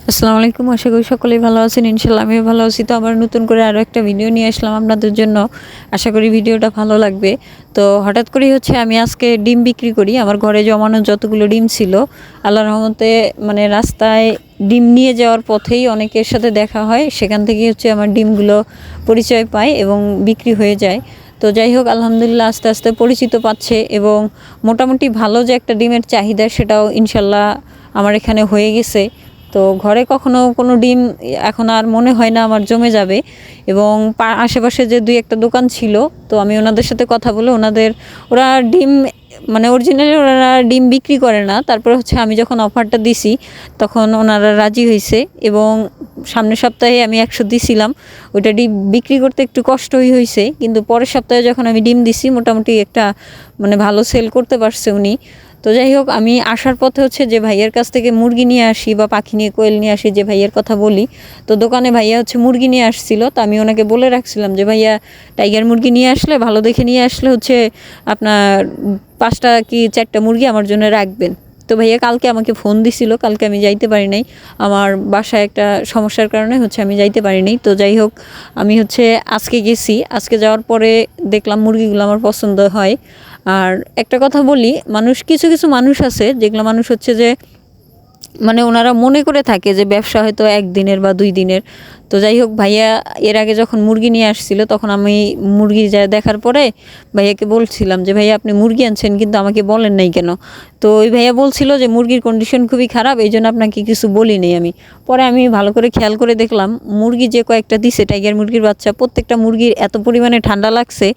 আসসালামু আলাইকুম। আশা করি সকলেই ভালো আছেন। ইনশাআল্লাহ আমিও ভালো আছি। তো আবার নতুন করে আরো একটা ভিডিও নিয়ে আসলাম আপনাদের জন্য। আশা করি ভিডিওটা ভালো লাগবে। তো হঠাৎ করেই আমি আজকে ডিম বিক্রি করি। আমার ঘরে জমানো যতগুলো ডিম ছিল, আল্লাহর রহমতে রাস্তায় ডিম নিয়ে যাওয়ার পথেই অনেকের সাথে দেখা হয়। সেখান থেকেই আমার ডিমগুলো পরিচয় পায় এবং বিক্রি হয়ে যায়। তো যাই হোক, আলহামদুলিল্লাহ আস্তে আস্তে পরিচিত পাচ্ছে এবং মোটামুটি ভালো যে একটা ডিমের চাহিদা সেটাও ইনশাল্লাহ আমার এখানে হয়ে গেছে। তো ঘরে কখনো কোনো ডিম এখন আর মনে হয় না আমার জমে যাবে। এবং আশেপাশে যে দুই একটা দোকান ছিল, তো আমি ওনাদের সাথে কথা বলে ওরা ডিম অরিজিনালি ওনারা ডিম বিক্রি করে না। তারপর আমি যখন অফারটা দিছি তখন ওনারা রাজি হয়েছে এবং সামনের সপ্তাহে আমি 100 দিছিলাম। ওইটা ডিম বিক্রি করতে একটু কষ্টই হয়েছে, কিন্তু পরের সপ্তাহে যখন আমি ডিম দিছি মোটামুটি একটা ভালো সেল করতে পারছে উনি। তো যাই হোক, আমি আসার পথে যে ভাইয়ের কাছ থেকে মুরগি নিয়ে আসি বা পাখি নিয়ে কোয়েল নিয়ে আসি, যে ভাইয়ের কথা বলি, তো দোকানে ভাইয়া মুরগি নিয়ে আসছিল। তো আমি ওনাকে বলে রাখছিলাম যে ভাইয়া টাইগার মুরগি নিয়ে আসলে, ভালো দেখে নিয়ে আসলে আপনার 5টা কি 4টা মুরগি আমার জন্য রাখবেন। তো ভাইয়া কালকে আমাকে ফোন দিছিল, কালকে আমি যাইতে পারি নাই। আমার বাসায় একটা সমস্যার কারণে আমি যাইতে পারি নাই। তো যাই হোক, আমি আজকে গেছি। আজকে যাওয়ার পরে দেখলাম মুরগিগুলো আমার পছন্দ হয়। আর একটা কথা বলি, কিছু কিছু মানুষ আছে যেগুলো মানুষ যে ওনারা মনে করে থাকে যে ব্যবসা হয়তো 1 দিনের বা 2 দিনের। তো যাই হোক, ভাইয়া এর আগে যখন মুরগি নিয়ে আসছিল তখন আমি মুরগি দেখার পরে ভাইয়াকে বলছিলাম যে ভাইয়া আপনি মুরগি আনছেন কিন্তু আমাকে বলেন নাই কেন। তো ওই ভাইয়া বলছিল যে মুরগির কন্ডিশন খুবই খারাপ, এই জন্য আপনাকে কিছু বলি নেই আমি। পরে আমি ভালো করে খেয়াল করে দেখলাম মুরগি যে কয়েকটা দিছে টাইগার মুরগির বাচ্চা, প্রত্যেকটা মুরগির এত পরিমাণে ঠান্ডা লাগছে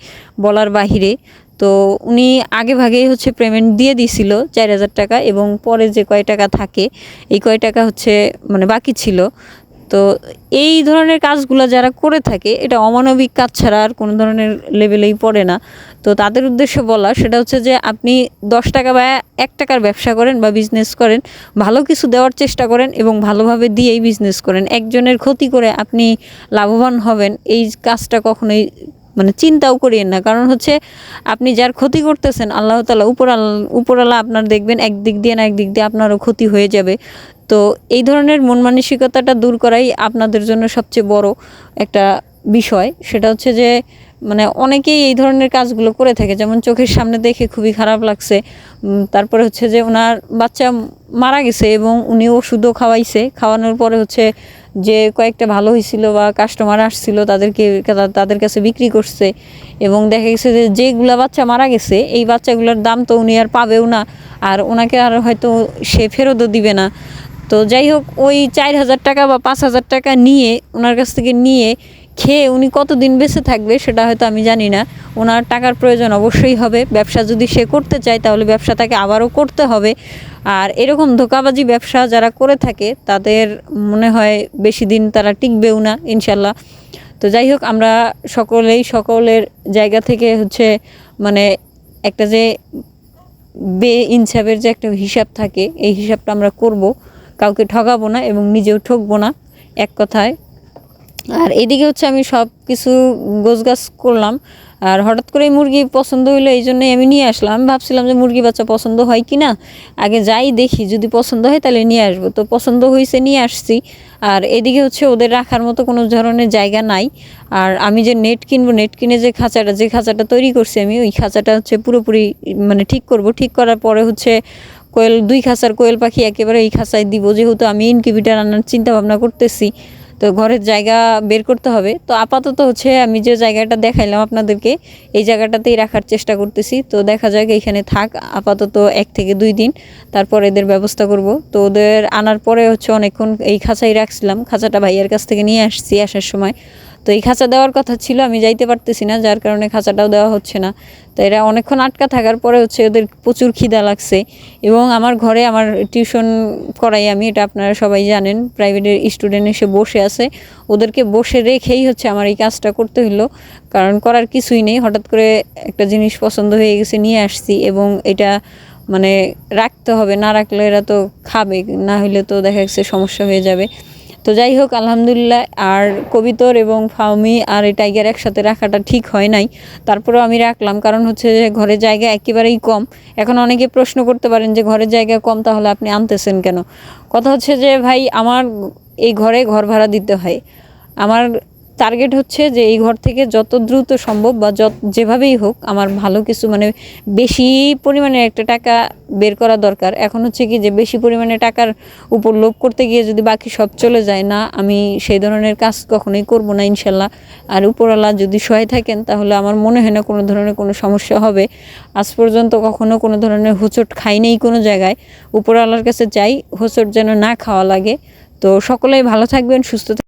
বলার বাহিরে। তো উনি আগে ভাগেই পেমেন্ট দিয়ে দিছিল 4,000 টাকা, এবং পরে যে কয় টাকা থাকে এই কয় টাকা বাকি ছিল। তো এই ধরনের কাজগুলো যারা করে থাকে এটা অমানবিক কাজ ছাড়া আর কোনো ধরনের লেভেলেই পড়ে না। তো তাদের উদ্দেশ্যে বলা সেটা যে আপনি 10 টাকা বা 1 টাকার ব্যবসা করেন বা বিজনেস করেন, ভালো কিছু দেওয়ার চেষ্টা করেন এবং ভালোভাবে দিয়েই বিজনেস করেন। একজনের ক্ষতি করে আপনি লাভবান হবেন, এই কাজটা কখনোই চিন্তাও করিয়েন না। কারণ আপনি যার ক্ষতি করতেছেন আল্লাহ তাআলা উপরালা আপনার দেখবেন একদিক দিয়ে না একদিক দিয়ে আপনারও ক্ষতি হয়ে যাবে। তো এই ধরনের মন মানসিকতাটা দূর করাই আপনাদের জন্য সবচেয়ে বড় একটা বিষয়। সেটা যে অনেকেই এই ধরনের কাজগুলো করে থাকে, যেমন চোখের সামনে দেখে খুবই খারাপ লাগছে। তারপরে যে ওনার বাচ্চা মারা গেছে এবং উনি ওষুধও খাওয়াইছে, খাওয়ানোর পরে যে কয়েকটা ভালো হয়েছিল বা কাস্টমার আসছিল তাদের কাছে বিক্রি করছে। এবং দেখা গেছে যে যেগুলা বাচ্চা মারা গেছে এই বাচ্চাগুলোর দাম তো উনি আর পাবেও না, আর ওনাকে আর হয়তো সে ফেরতও দিবে না। তো যাই হোক, ওই 4,000 টাকা বা 5,000 টাকা নিয়ে ওনার কাছ থেকে নিয়ে খেয়ে উনি কতদিন বেঁচে থাকবে সেটা হয়তো আমি জানি না। ওনার টাকার প্রয়োজন অবশ্যই হবে। ব্যবসা যদি সে করতে চায় তাহলে ব্যবসা তাকে আবারও করতে হবে। আর এরকম ধোঁকাবাজি ব্যবসা যারা করে থাকে তাদের মনে হয় বেশি দিন তারা টিকবেও না ইনশাল্লাহ। তো যাই হোক, আমরা সকলের জায়গা থেকে একটা যে ইনসাফের যে একটা হিসাব থাকে, এই হিসাবটা আমরা করব, কাউকে ঠকাবো না এবং নিজেও ঠকবো না, এক কথায়। আর এদিকে আমি সব কিছু গোছগাছ করলাম। আর হঠাৎ করে মুরগি পছন্দ হইলো, এই জন্যই আমি নিয়ে আসলাম। আমি ভাবছিলাম যে মুরগি বাচ্চা পছন্দ হয় কি না, আগে যাই দেখি, যদি পছন্দ হয় তাহলে নিয়ে আসবো। তো পছন্দ হয়েছে, নিয়ে আসছি। আর এদিকে ওদের রাখার মতো কোনো ধরনের জায়গা নাই। আর আমি যে নেট কিনবো, নেট কিনে যে খাঁচাটা তৈরি করছি আমি, ওই খাঁচাটা পুরোপুরি ঠিক করব। ঠিক করার পরে কোয়েল 2 খাঁচার কোয়েল পাখি একেবারে এই খাঁচায় দিব, যেহেতু আমি ইনকিউবেটর আনার চিন্তা ভাবনা করতেছি। তো ঘরের জায়গা বের করতে হবে। তো আপাতত আমি যে জায়গাটা দেখাইলাম আপনাদেরকে, এই জায়গাটাতেই রাখার চেষ্টা করতেছি। তো দেখা যাক, এইখানে থাক আপাতত 1 থেকে 2 দিন, তারপর এদের ব্যবস্থা করব। তো ওদের আনার পরে অনেকক্ষণ এই খাঁচাই রাখছিলাম। খাঁচাটা ভাইয়ের কাছ থেকে নিয়ে আসছি আসার সময়। তো এই খাঁচা দেওয়ার কথা ছিল, আমি যাইতে পারতেছি না, যার কারণে খাঁচাটাও দেওয়া হচ্ছে না। তো এরা অনেকক্ষণ আটকা থাকার পরে ওদের প্রচুর খিদা লাগছে। এবং আমার ঘরে আমার টিউশন করাই আমি, এটা আপনারা সবাই জানেন। প্রাইভেটের স্টুডেন্ট এসে বসে আছে, ওদেরকে বসে রেখেই আমার এই কাজটা করতে হলো, কারণ করার কিছুই নেই। হঠাৎ করে একটা জিনিস পছন্দ হয়ে গেছে, নিয়ে আসছি, এবং এটা রাখতে হবে, না রাখলে এরা তো খাবে, না হলে তো দেখা যাচ্ছে সমস্যা হয়ে যাবে। তো যাই হোক, আলহামদুলিল্লাহ। আর কবিতর এবং ফাউমি আর এই টাইগার একসাথে রাখাটা ঠিক হয় নাই, তারপরেও আমি রাখলাম, কারণ যে ঘরের জায়গা একেবারেই কম। এখন অনেকে প্রশ্ন করতে পারেন যে ঘরের জায়গা কম, তাহলে আপনি আনতেছেন কেন? কথা যে ভাই, আমার এই ঘরে ঘর ভাড়া দিতে হয়। আমার টার্গেট হচ্ছে যে এই ঘর থেকে যত দ্রুত সম্ভব বা যেভাবেই হোক আমার ভালো কিছু মানে বেশি পরিমাণে একটা টাকা বের করা দরকার। এখন হচ্ছে কি যে বেশি পরিমাণে টাকার উপর লোভ করতে গিয়ে যদি বাকি সব চলে যায়, না, আমি সেই ধরনের কাজ কখনোই করব না ইনশাল্লাহ। আর উপরওয়ালা যদি সহায় থাকেন তাহলে আমার মনে হয় না কোনো ধরনের কোনো সমস্যা হবে। আজ পর্যন্ত কখনো কোনো ধরনের হোঁচট খাই নেই কোনো জায়গায়। উপরওয়ালার কাছে চাই হোঁচট যেন না খাওয়া লাগে। তো সকলেই ভালো থাকবেন, সুস্থ